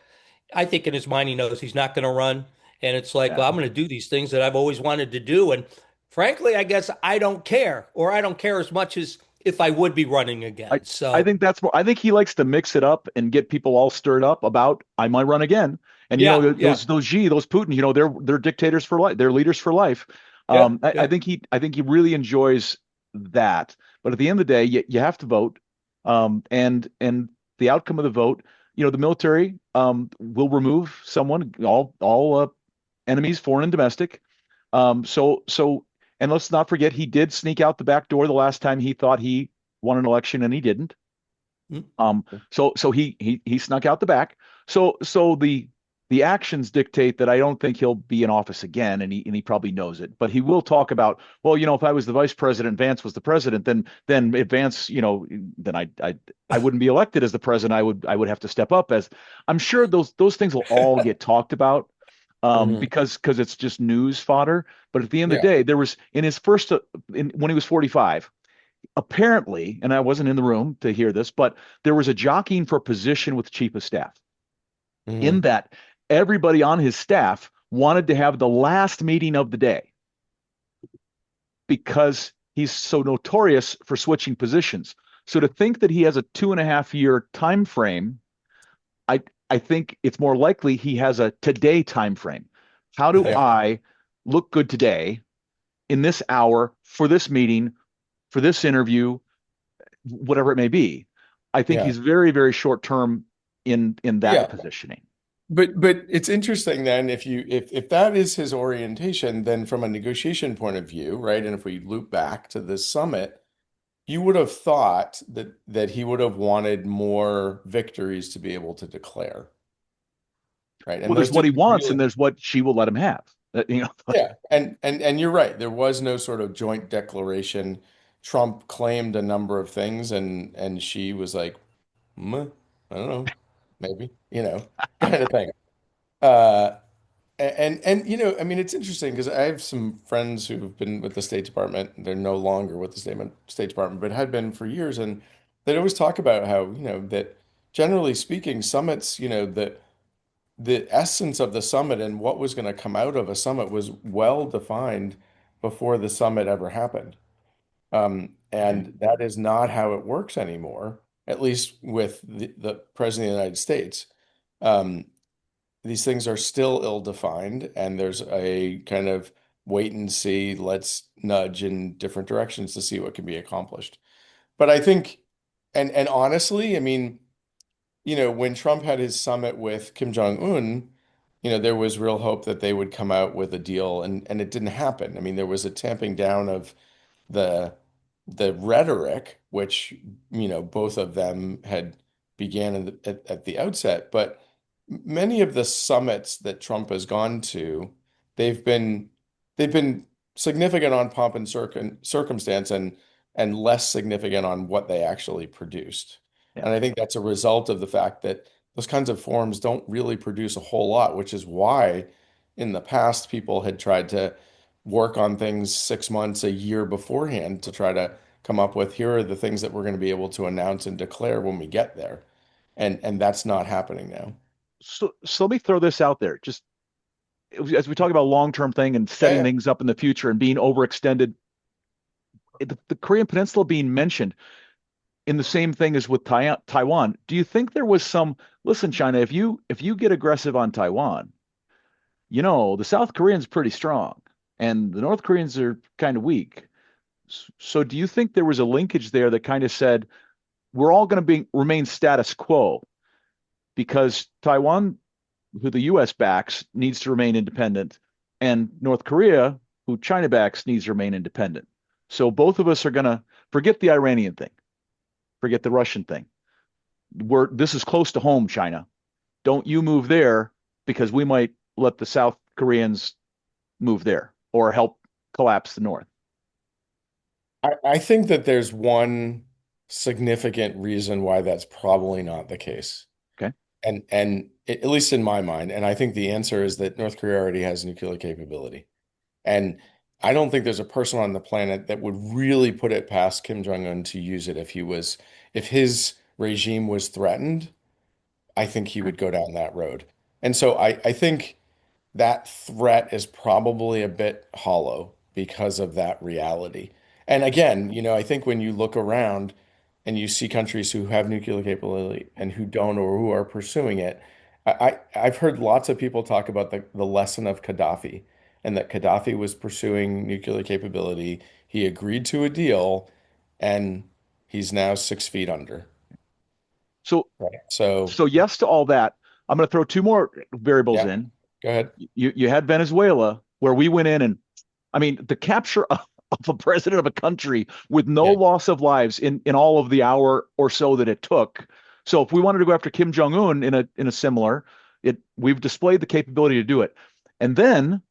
I think in his mind he knows he's not going to run, and it's like, yeah, well, I'm going to do these things that I've always wanted to do. And frankly, I guess I don't care, or I don't care as much as if I would be running I again. I So, think that's more. I think he likes to mix it up and get people all stirred up about I might run again. And yeah, yeah, those Putin, they're dictators for life. They're leaders for life. yeah, I yeah. think he really enjoys that. But at the end of the day, you have to vote. And the outcome of the vote, the military will remove someone, all enemies, foreign and domestic. And let's not forget he did sneak out the back door the last time he thought he won an election and he didn't. Mm. So he snuck out the back. So the actions dictate that I don't think he'll be in office again, and he probably knows it. But he will talk about, well, if I was the vice president, Vance was the president, then if Vance, then I wouldn't be elected as the president. I would have to step up as I'm sure those things will all get talked about. Hmm. Because it's just news fodder. But at the end of the Yeah. day, there was in his first when he was 45, apparently, and I wasn't in the room to hear this, but there was a jockeying for position with chief of staff in Hmm. that everybody on his staff wanted to have the last meeting of the day because he's so notorious for switching positions. So to think that he has a 2.5 year time frame, I I think it's more likely he has a today time frame. How do Yeah. I look good today in this hour for this meeting, for this interview, whatever it may be? I think Yeah. he's very, very short term in that Yeah. positioning. But it's interesting then if that is his orientation, then from a negotiation point of view, right? And if we loop back to this summit, you would have thought that he would have wanted more victories to be able to declare, right? Well, And there's those what he didn't wants and really, there's what she will let him have. yeah. And you're right. There was no sort of joint declaration. Trump claimed a number of things, and she was like, "Mm, I don't know, maybe, kind of thing. Uh, and I mean, it's interesting because I have some friends who've been with the State Department. They're no longer with the State Department, but had been for years, and they'd always talk about how, that generally speaking, summits, that the essence of the summit and what was going to come out of a summit was well defined before the summit ever happened. And that is not how it works anymore, at least with the President of the United States. Um, these things are still ill-defined, and there's a kind of wait and see, let's nudge in different directions to see what can be accomplished. But I think, and honestly, I mean, when Trump had his summit with Kim Jong-un, there was real hope that they would come out with a deal, and it didn't happen. I mean, there was a tamping down of the the rhetoric, which both of them had began at the outset, but many of the summits that Trump has gone to, they've been they've been significant on pomp and circumstance and less significant on what they actually produced. Yeah. And I think that's a result of the fact that those kinds of forums don't really produce a whole lot, which is why in the past people had tried to work on things 6 months, a year beforehand to try to come up with here are the things that we're going to be able to announce and declare when we get there. And that's not happening now. So let me throw this out there. Just as we talk about long-term thing and Yeah, setting yeah. things up in the future and being overextended, the Korean Peninsula being mentioned in the same thing as with Taiwan. Do you think there was some, listen, China, if you get aggressive on Taiwan, the South Koreans are pretty strong and the North Koreans are kind of weak. So do you think there was a linkage there that kind of said we're all going to be remain status quo because Taiwan, who the US backs, needs to remain independent, and North Korea, who China backs, needs to remain independent. So both of us are going to forget the Iranian thing, forget the Russian thing. This is close to home, China. Don't you move there because we might let the South Koreans move there or help collapse the North. I think that there's one significant reason why that's probably not the case. Okay. And at least in my mind, and I think the answer is that North Korea already has nuclear capability. And I don't think there's a person on the planet that would really put it past Kim Jong-un to use it if his regime was threatened. I think he Okay. would go down that road. And so I think that threat is probably a bit hollow. because of that reality. And again, I think when you look around and you see countries who have nuclear capability and who don't or who are pursuing it, I've heard lots of people talk about the lesson of Gaddafi and that Gaddafi was pursuing nuclear capability. He agreed to a deal and he's now 6 feet under. So, Right. So, so yes to all that. I'm going to throw two more variables yeah, in. go ahead. You had Venezuela, where we went in and, I mean, the capture of a president of a country with no Yeah. loss of lives in all of the hour or so that it took. So if we wanted to go after Kim Jong-un in a similar, we've displayed the capability to do it. And then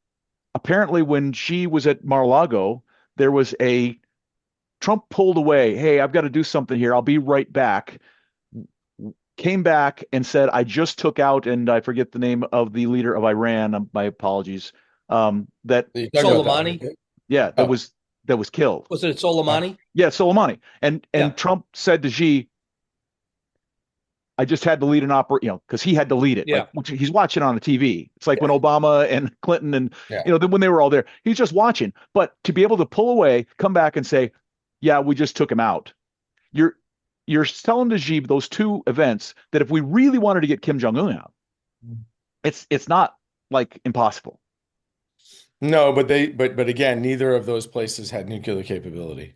apparently when she was at Mar-a-Lago, there was a Trump pulled away. Hey, I've got to do something here. I'll be right back. Came back and said, I just took out, and I forget the name of the leader of Iran. My apologies. That You talking about Soleimani? yeah, Oh, that was killed. Was it uh, Soleimani? Yeah, Soleimani. And Yeah. Trump said to Xi, I just had to lead an because he had to lead it. Yeah. Like he's watching on the TV. It's like when yeah, Obama and Clinton and yeah. when they were all there, he's just watching. But to be able to pull away, come back and say, yeah, we just took him out. You're you're telling to Xi those two events that if we really wanted to get Kim Jong Un out, it's not like impossible. No, but again, neither of those places had nuclear capability.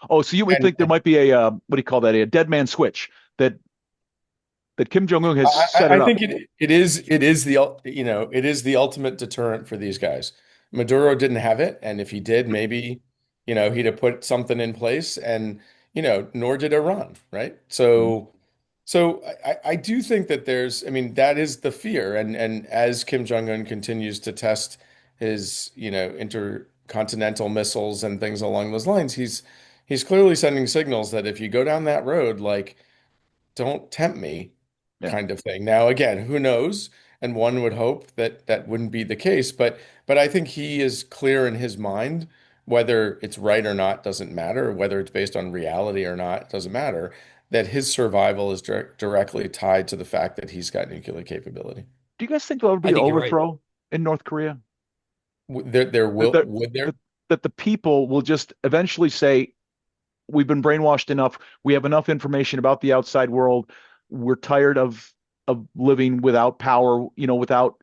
Oh, so you would And think there might be a what do you call that? A dead man switch that Kim Jong Un has set I it up. think it is the ultimate deterrent for these guys. Maduro didn't have it, and if he did, maybe he'd have put something in place, and nor did Iran, right? Mm, So I do think that I mean, that is the fear, and as Kim Jong-un continues to test his intercontinental missiles and things along those lines, he's clearly sending signals that if you go down that road, like don't tempt me yeah. kind of thing. Now, again, who knows? And one would hope that that wouldn't be the case, but I think he is clear in his mind, whether it's right or not doesn't matter, whether it's based on reality or not doesn't matter, that his survival is directly tied to the fact that he's got nuclear capability. Do you guys think there would be I an think you're right. overthrow in North Korea? There That will that would that, there? that the people will just eventually say, we've been brainwashed enough. We have enough information about the outside world. We're tired of living without power, without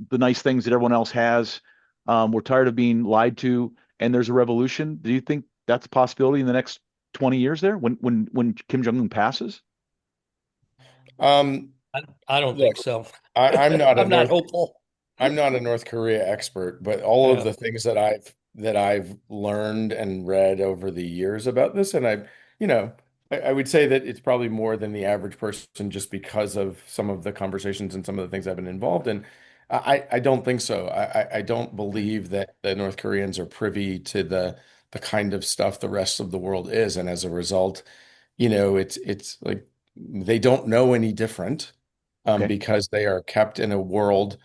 the nice things that everyone else has. We're tired of being lied to, and there's a revolution. Do you think that's a possibility in the next 20 years there when Kim Jong-un passes? Um, I don't think Look, so. I'm not a I'm not North hopeful. I'm not a North Korea expert, but all of Yeah. the things that I've learned and read over the years about this, and I would say that it's probably more than the average person just because of some of the conversations and some of the things I've been involved in. I don't think so. I don't believe that the North Koreans are privy to the kind of stuff the rest of the world is, and as a result, it's like they don't know any different, Okay. because they are kept in a world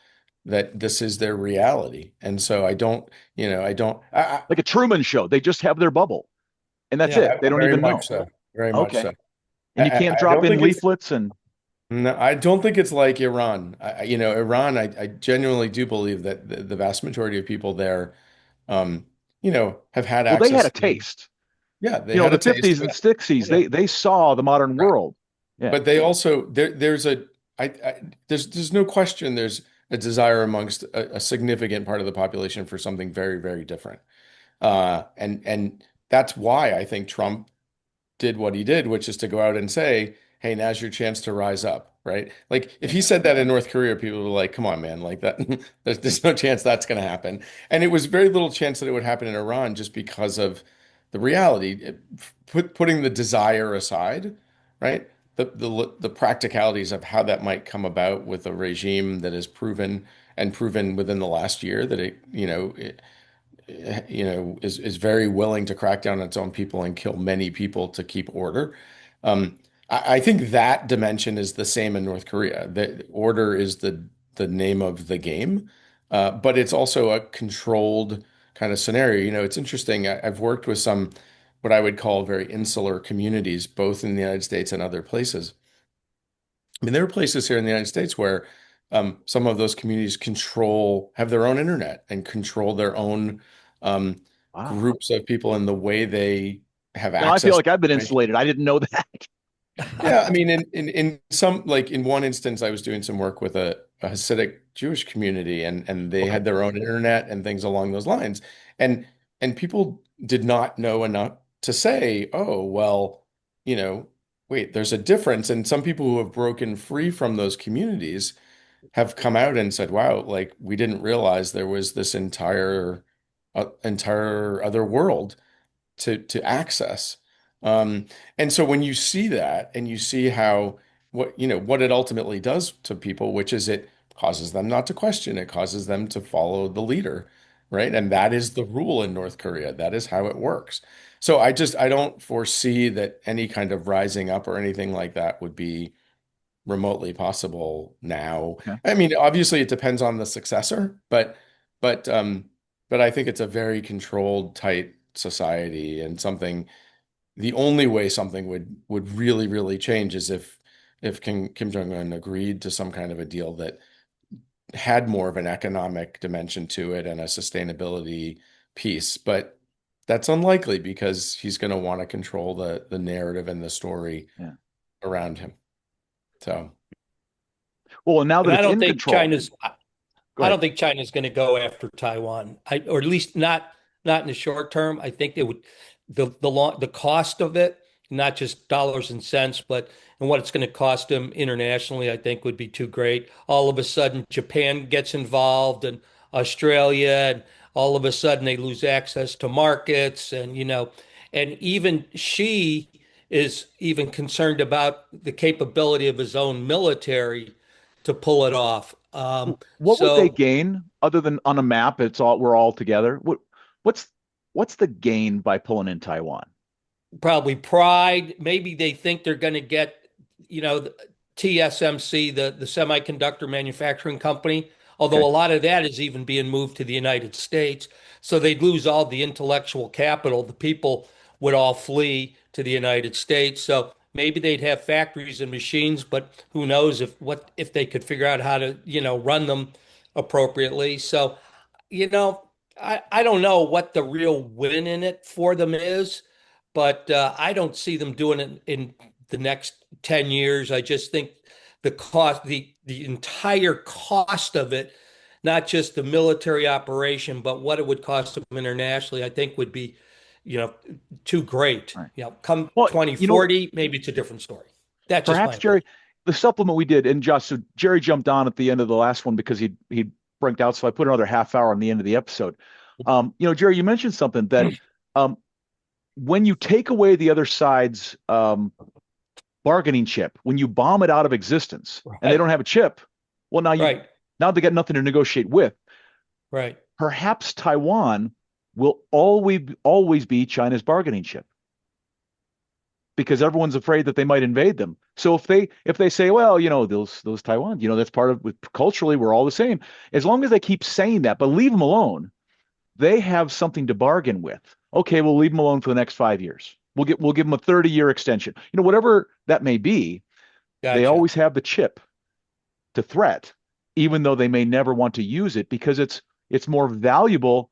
that this is their reality. And so I don't, Like a Truman Show. They just have their bubble, and that's Yeah. it. They don't very even much know. so, very much Okay. so. And you can't I drop don't in think it's, leaflets and no, I don't think it's like Iran. Iran, I genuinely do believe that the vast majority of people there, um, have had well, they had access a to, taste. yeah, they had The a taste, 50s and 60s, Yeah. they saw the modern right. world. Yeah. But they also there's no question there's a desire amongst a significant part of the population for something very, very different. And that's why I think Trump did what he did, which is to go out and say, "Hey, now's your chance to rise up." Right? Like if he said that in North Korea, people were like, "Come on, man!" Like that, there's no chance that's going to happen. And it was very little chance that it would happen in Iran just because of the reality. Putting the desire aside, right? The practicalities of how that might come about with a regime that is proven within the last year that is very willing to crack down on its own people and kill many people to keep order. Um, I think that dimension is the same in North Korea. The order is the name of the game, but it's also a controlled kind of scenario. It's interesting. I've worked with some what I would call very insular communities, both in the United States and other places. I mean, there are places here in the United States where some of those communities have their own internet and control their own um, Wow. groups of people and the way they have Now I feel access to like I've been information. insulated. I didn't know that. Yeah, I mean, in some, like in one instance, I was doing some work with a Hasidic Jewish community, and they Okay. had their own internet and things along those lines, and people did not know enough to say, oh, well, you know, wait, there's a difference. And some people who have broken free from those communities have come out and said, wow, like we didn't realize there was this entire other world to access. Um, and so when you see that and you see how what it ultimately does to people, which is it causes them not to question, it causes them to follow the leader, right? And that is the rule in North Korea. That is how it works. So I don't foresee that any kind of rising up or anything like that would be remotely possible now. Okay. I mean, obviously it depends on the successor, but but I think it's a very controlled, tight society and something the only way something would really, really change is if Kim Jong-un agreed to some kind of a deal that had more of an economic dimension to it and a sustainability piece. But that's unlikely because he's going to want to control the narrative and the story Yeah. around him. So Well, and now And that it's in control, go I don't ahead. think China's going to go after Taiwan. Or at least not in the short term. I think they would the cost of it, not just dollars and cents, but and what it's going to cost them internationally, I think would be too great. All of a sudden, Japan gets involved and Australia, and all of a sudden they lose access to markets, and and even Xi is even concerned about the capability of his own military to pull it off. What would they So gain other than on a map? We're all together. What's what's the gain by pulling in Taiwan? probably pride. Maybe they think they're going to get, the TSMC, the semiconductor manufacturing company, although Okay. a lot of that is even being moved to the United States. So they'd lose all the intellectual capital. The people would all flee to the United States. So maybe they'd have factories and machines, but who knows if they could figure out how to, run them appropriately. So you know, I don't know what the real win in it for them is, but I don't see them doing it in the next 10 years. I just think the entire cost of it, not just the military operation, but what it would cost them internationally, I think would be, you know, too great. All right. Come Well, 2040, maybe it's a different story. That's just my perhaps Jerry, opinion. the supplement we did, and Josh, so Jerry jumped on at the end of the last one because he branked out, so I put another half hour on the end of the episode. Jerry, you mentioned something that um, when you take away the other side's bargaining chip, when you bomb it out of existence, and they Right, don't have a chip, well, right, now they got nothing to negotiate with. right. Perhaps Taiwan will always be China's bargaining chip because everyone's afraid that they might invade them. So if they say, well, those Taiwan, that's part of culturally we're all the same. As long as they keep saying that, but leave them alone, they have something to bargain with. Okay, we'll leave them alone for the next 5 years. We'll give them a 30-year extension. Whatever that may be, they Gotcha. always have the chip to threat, even though they may never want to use it because it's more valuable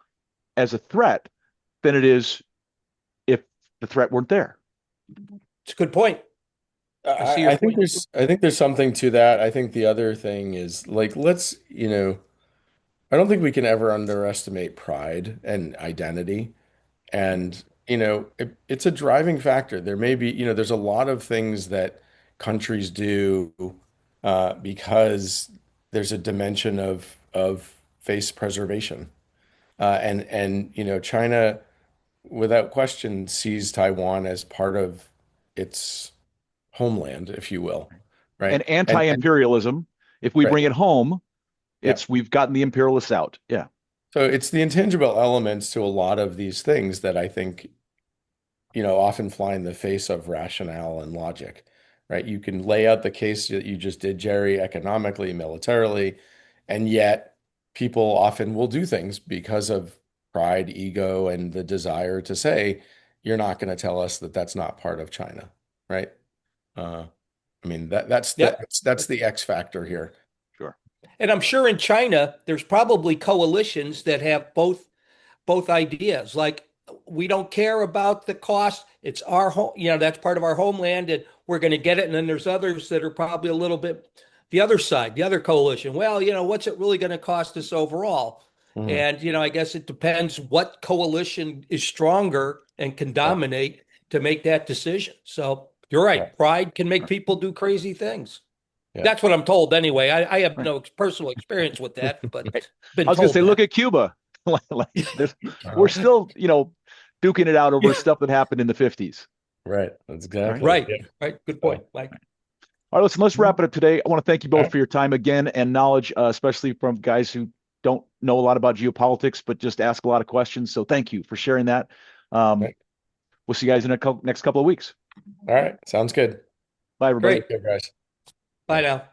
as a threat than it is if the threat weren't there. It's a good point. I see your I think point. there's something to that. I think the other thing is like I don't think we can ever underestimate pride and identity. And it's a driving factor. There may be, there's a lot of things that countries do because there's a dimension of face preservation. And China, without question, sees Taiwan as part of its homeland, if you will, And right? And anti-imperialism, if we right, bring it home, yeah. we've gotten the imperialists out. Yeah. So it's the intangible elements to a lot of these things that I think often fly in the face of rationale and logic, right? You can lay out the case that you just did, Jerry, economically, militarily, and yet people often will do things because of pride, ego, and the desire to say, you're not going to tell us that that's not part of China, right? Uh, I mean, Yeah. that's the X factor here. Sure. And I'm sure in China, there's probably coalitions that have both ideas. Like we don't care about the cost. It's our home, that's part of our homeland, and we're going to get it. And then there's others that are probably a little bit the other side, the other coalition. Well, what's it really going to cost us overall? Mhm. And I guess it depends what coalition is stronger and can dominate to make that decision. So you're right. Right. Pride can make people do crazy things. Yeah. That's what I'm told anyway. I have Right. no personal experience with that, but Right. been I was going to told say, that. look at Cuba. We're still, duking it out over stuff that happened in the 50s. Right. That's exactly Right. Yeah. Right. Good point, Mike. All right, let's wrap it up today. I want to thank you both All right. for your time again and knowledge, especially from guys who don't know a lot about geopolitics, but just ask a lot of questions. So thank you for sharing that. Right. We'll see you guys in the next couple of weeks. All right. Sounds good. Bye, everybody. Great. Take care, guys. Bye now.